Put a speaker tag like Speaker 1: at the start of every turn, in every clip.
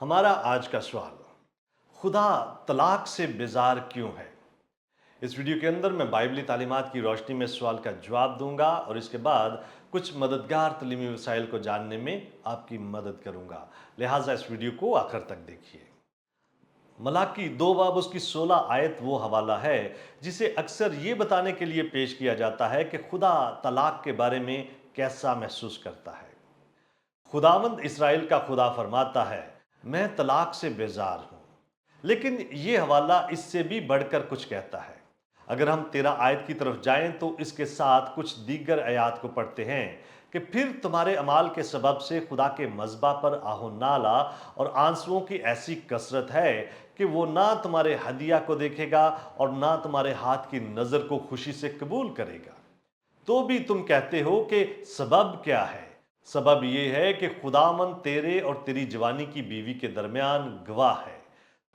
Speaker 1: हमारा आज का सवाल, खुदा तलाक से बेजार क्यों है? इस वीडियो के अंदर मैं बाइबली तालीमात की रोशनी में सवाल का जवाब दूंगा और इसके बाद कुछ मददगार तलीमी वसाइल को जानने में आपकी मदद करूंगा। लिहाजा इस वीडियो को आखिर तक देखिए। मलाकी 2 बाब उसकी 16 आयत वो हवाला है जिसे अक्सर ये बताने के लिए पेश किया जाता है कि खुदा तलाक के बारे में कैसा महसूस करता है। खुदावंद इसराइल का खुदा फरमाता है, मैं तलाक से बेजार हूं। लेकिन यह हवाला इससे भी बढ़कर कुछ कहता है। अगर हम 13 आयत की तरफ जाएं तो इसके साथ कुछ दीगर आयात को पढ़ते हैं कि फिर तुम्हारे अमाल के सबब से खुदा के मज़बा पर आहो नाला और आंसुओं की ऐसी कसरत है कि वो ना तुम्हारे हदिया को देखेगा और ना तुम्हारे हाथ की नज़र को खुशी से कबूल करेगा। तो भी तुम कहते हो कि सबब क्या है? सबब यह है कि खुदामंद तेरे और तेरी जवानी की बीवी के दरमियान गवाह है।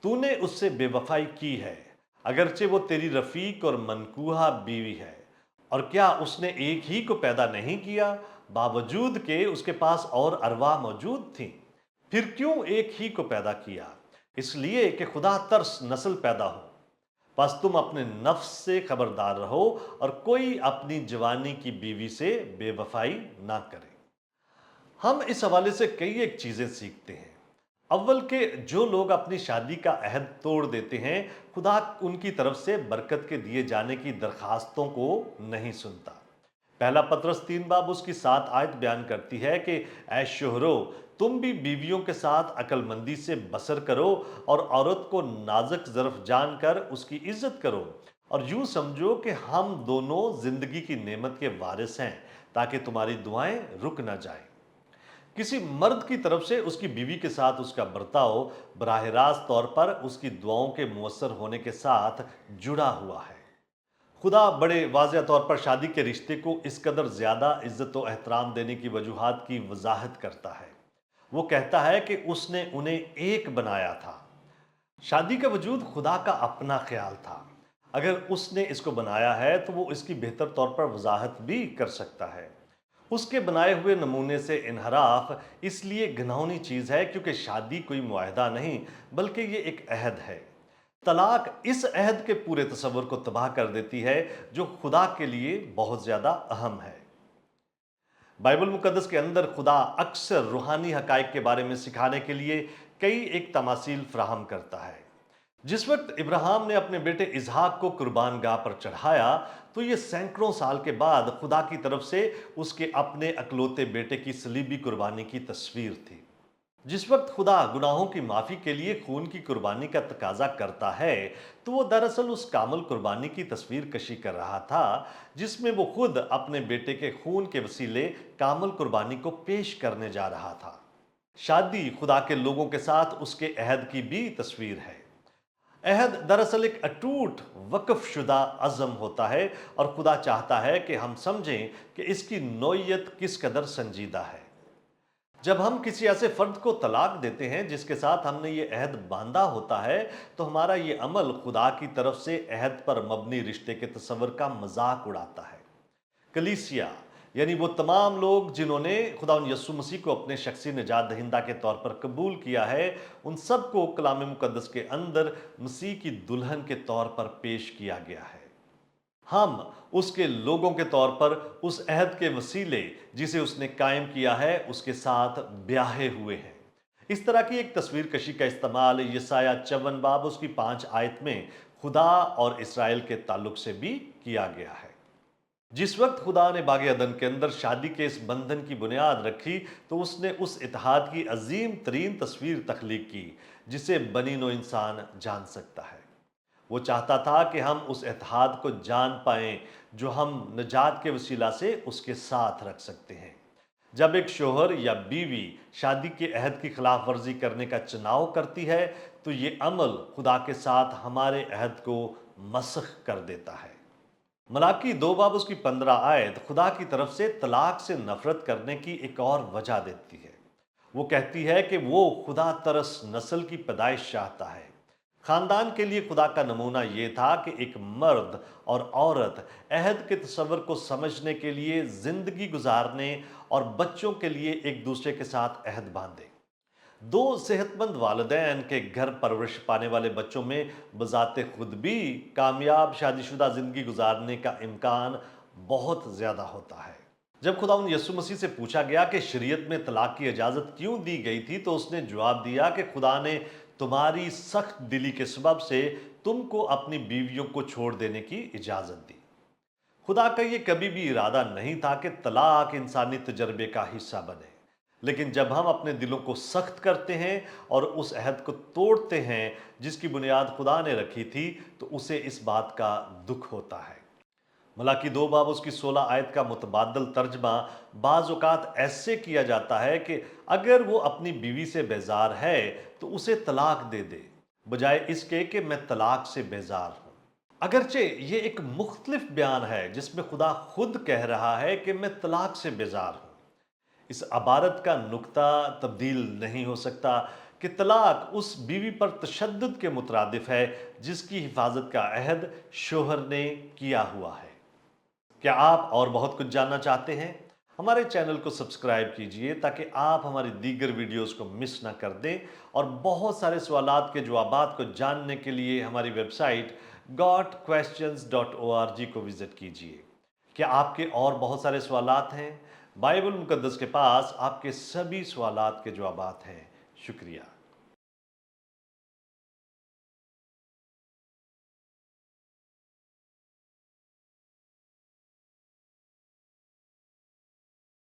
Speaker 1: तूने उससे बेवफाई की है, अगरचे वो तेरी रफीक और मनकूहा बीवी है। और क्या उसने एक ही को पैदा नहीं किया, बावजूद के उसके पास और अरवा मौजूद थी? फिर क्यों एक ही को पैदा किया? इसलिए कि खुदा तरस नस्ल पैदा हो। बस तुम अपने नफ्स से खबरदार रहो और कोई अपनी जवानी की बीवी से बेवफाई ना करे। हम इस हवाले से कई एक चीजें सीखते हैं। अव्वल के जो लोग अपनी शादी का अहद तोड़ देते हैं, खुदा उनकी तरफ से बरकत के दिए जाने की दरखास्तों को नहीं सुनता। पहला पतरस 3 बाब उसकी 7 आयत बयान करती है कि ऐ शोहरो, तुम भी बीवियों के साथ अकलमंदी से बसर करो और औरत को नाजुक ज़र्फ जानकर उसकी इज्जत करो और यूं समझो कि हम दोनों जिंदगी की नेमत के वारिस हैं, ताकि तुम्हारी दुआएं रुक ना जाएं। किसी मर्द की तरफ से उसकी बीवी के साथ उसका बर्ताव बराह रास्त तौर पर उसकी दुआओं के मुअस्सर होने के साथ जुड़ा हुआ है। खुदा बड़े वाज़ेह तौर पर शादी के रिश्ते को इस कदर ज़्यादा इज्जत और एहतराम देने की वजूहात की वजाहत करता है। वो कहता है कि उसने उन्हें एक बनाया था। शादी का वजूद खुदा का अपना ख्याल था। अगर उसने इसको बनाया है तो वो इसकी बेहतर तौर पर वजाहत भी कर सकता है। उसके बनाए हुए नमूने से इनहराफ इसलिए घिनौनी चीज़ है क्योंकि शादी कोई मुआहदा नहीं, बल्कि ये एक अहद है। तलाक इस अहद के पूरे तस्वर को तबाह कर देती है, जो खुदा के लिए बहुत ज़्यादा अहम है। बाइबल मुकद्दस के अंदर खुदा अक्सर रूहानी हकाइक के बारे में सिखाने के लिए कई एक तमासील फ्राहम करता है। जिस वक्त इब्राहिम ने अपने बेटे इसहाक को कुर्बान गाह पर चढ़ाया, तो ये सैकड़ों साल के बाद खुदा की तरफ से उसके अपने अकलौते बेटे की सलीबी कुर्बानी की तस्वीर थी। जिस वक्त खुदा गुनाहों की माफ़ी के लिए खून की कुर्बानी का तकाजा करता है, तो वो दरअसल उस कामल कुर्बानी की तस्वीर कशी कर रहा था, जिसमें वो खुद अपने बेटे के खून के वसीले कामल कुर्बानी को पेश करने जा रहा था। शादी खुदा के लोगों के साथ उसके अहद की भी तस्वीर है। अहद दरअसल एक अटूट वक्फ शुदा अज़म होता है और खुदा चाहता है कि हम समझें कि इसकी नौइयत किस कदर संजीदा है। जब हम किसी ऐसे फर्द को तलाक देते हैं जिसके साथ हमने ये अहद बांधा होता है, तो हमारा ये अमल खुदा की तरफ से अहद पर मबनी रिश्ते के तस्वर का मजाक उड़ाता है। कलीसिया यानी वो तमाम लोग जिन्होंने खुदा यसु मसीह को अपने शख्सी निजात दहिंदा के तौर पर कबूल किया है, उन सबको कलाम मुकद्दस के अंदर मसीह की दुल्हन के तौर पर पेश किया गया है। हम उसके लोगों के तौर पर उस अहद के वसीले जिसे उसने कायम किया है उसके साथ ब्याहे हुए हैं। इस तरह की एक तस्वीर कशी का इस्तेमाल यसाया 54 बाब उसकी 5 आयत में खुदा और इसराइल के ताल्लुक से भी किया गया है। जिस वक्त खुदा ने बाग अदन के अंदर शादी के इस बंधन की बुनियाद रखी, तो उसने उस इत्तेहाद की अजीम तरीन तस्वीर तख्लीक की जिसे बनी नो इंसान जान सकता है। वो चाहता था कि हम उस इत्तेहाद को जान पाएं जो हम निजात के वसीला से उसके साथ रख सकते हैं। जब एक शोहर या बीवी शादी के अहद की खिलाफ वर्जी करने का चुनाव करती है, तो ये अमल खुदा के साथ हमारे अहद को मसख कर देता है। मलाकी 2 बाब उसकी 15 आयत खुदा की तरफ से तलाक से नफरत करने की एक और वजह देती है। वो कहती है कि वो खुदा तरस नस्ल की पैदाइश चाहता है। खानदान के लिए खुदा का नमूना ये था कि एक मर्द और औरत अहद के तस्वर को समझने के लिए जिंदगी गुजारने और बच्चों के लिए एक दूसरे के साथ अहद बांधे। दो सेहतमंद वालिदैन के घर परवरिश पाने वाले बच्चों में बजाते खुद भी कामयाब शादीशुदा जिंदगी गुजारने का इम्कान बहुत ज्यादा होता है। जब खुदावंद यसु मसीह से पूछा गया कि शरीयत में तलाक की इजाजत क्यों दी गई थी, तो उसने जवाब दिया कि खुदा ने तुम्हारी सख्त दिली के सबब से तुमको अपनी बीवियों को छोड़ देने की इजाजत दी। खुदा का ये कभी भी इरादा नहीं था कि तलाक इंसानी तजर्बे का हिस्सा बने, लेकिन जब हम अपने दिलों को सख्त करते हैं और उस अहद को तोड़ते हैं जिसकी बुनियाद खुदा ने रखी थी, तो उसे इस बात का दुख होता है। मलाकी 2 बाब उसकी 16 आयत का मुतबादल तर्जमा बाज़ औक़ात ऐसे किया जाता है कि अगर वो अपनी बीवी से बेजार है तो उसे तलाक दे दे, बजाय इसके कि मैं तलाक से बेजार हूँ। अगरचे ये एक मुख्तलिफ बयान है जिसमें खुदा खुद कह रहा है कि मैं तलाक से बेजार हूँ। इस अबारत का नुक्ता तब्दील नहीं हो सकता कि तलाक उस बीवी पर तशद्दुद के मुतरादिफ है जिसकी हिफाजत का अहद शोहर ने किया हुआ है। क्या आप और बहुत कुछ जानना चाहते हैं? हमारे चैनल को सब्सक्राइब कीजिए ताकि आप हमारी दीगर वीडियोस को मिस ना कर दें, और बहुत सारे सवालात के जवाबात को जानने के लिए हमारी वेबसाइट gotquestions.org को विजिट कीजिए। क्या आपके और बहुत सारे सवालात हैं? बाइबल मुकद्दस के पास आपके सभी सवालात के जवाबात हैं। शुक्रिया।